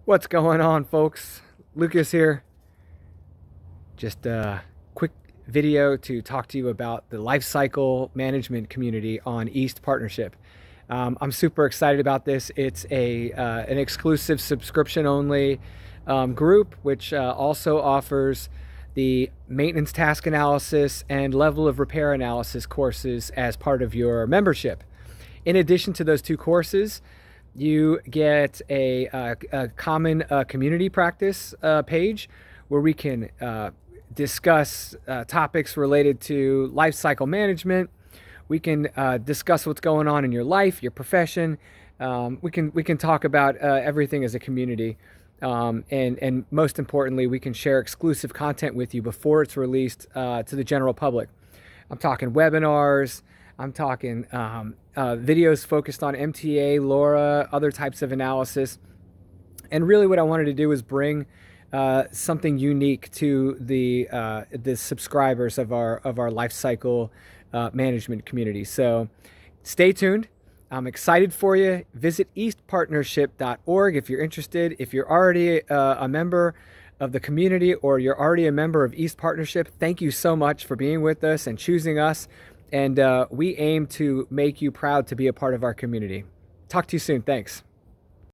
What's going on, folks? Lucas here. Just a quick video to talk to you about the life cycle management community on East Partnership. I'm super excited about this. It's an exclusive subscription-only group, which also offers the maintenance task analysis and level of repair analysis courses as part of your membership. In addition to those two courses, you get a common community practice page where we can discuss topics related to life cycle management. We can discuss what's going on in your life, your profession. We can talk about everything as a community, and most importantly, we can share exclusive content with you before it's released to the general public. I'm talking webinars. I'm talking videos focused on MTA, LORA, other types of analysis. And really what I wanted to do is bring something unique to the subscribers of our life cycle management community. So stay tuned. I'm excited for you. Visit eastpartnership.org if you're interested. If you're already a member of the community or you're already a member of East Partnership, thank you so much for being with us and choosing us. And we aim to make you proud to be a part of our community. Talk to you soon. Thanks.